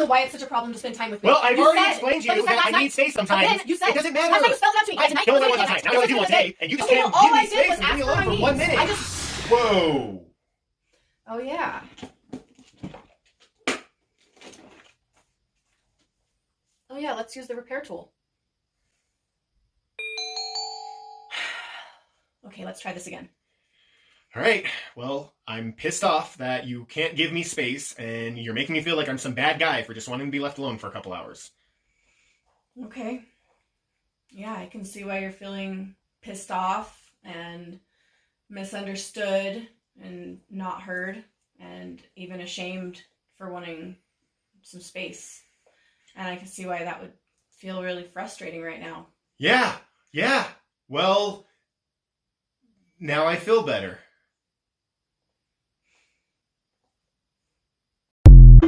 don't know why it's such a problem to spend time with me. Well, I've already explained to you that I need space sometimes. You said it doesn't matter. That's how you spelled it out to me. Tonight. No, that wasn't tonight. Now I do one today, and you just can't give me space and leave me alone for 1 minute. Whoa. Oh, yeah. Oh, yeah, let's use the repair tool. Okay, let's try this again. All right. Well, I'm pissed off that you can't give me space, and you're making me feel like I'm some bad guy for just wanting to be left alone for a couple hours. Okay. Yeah, I can see why you're feeling pissed off and misunderstood and not heard and even ashamed for wanting some space. And I can see why that would feel really frustrating right now. Yeah. Well, now I feel better.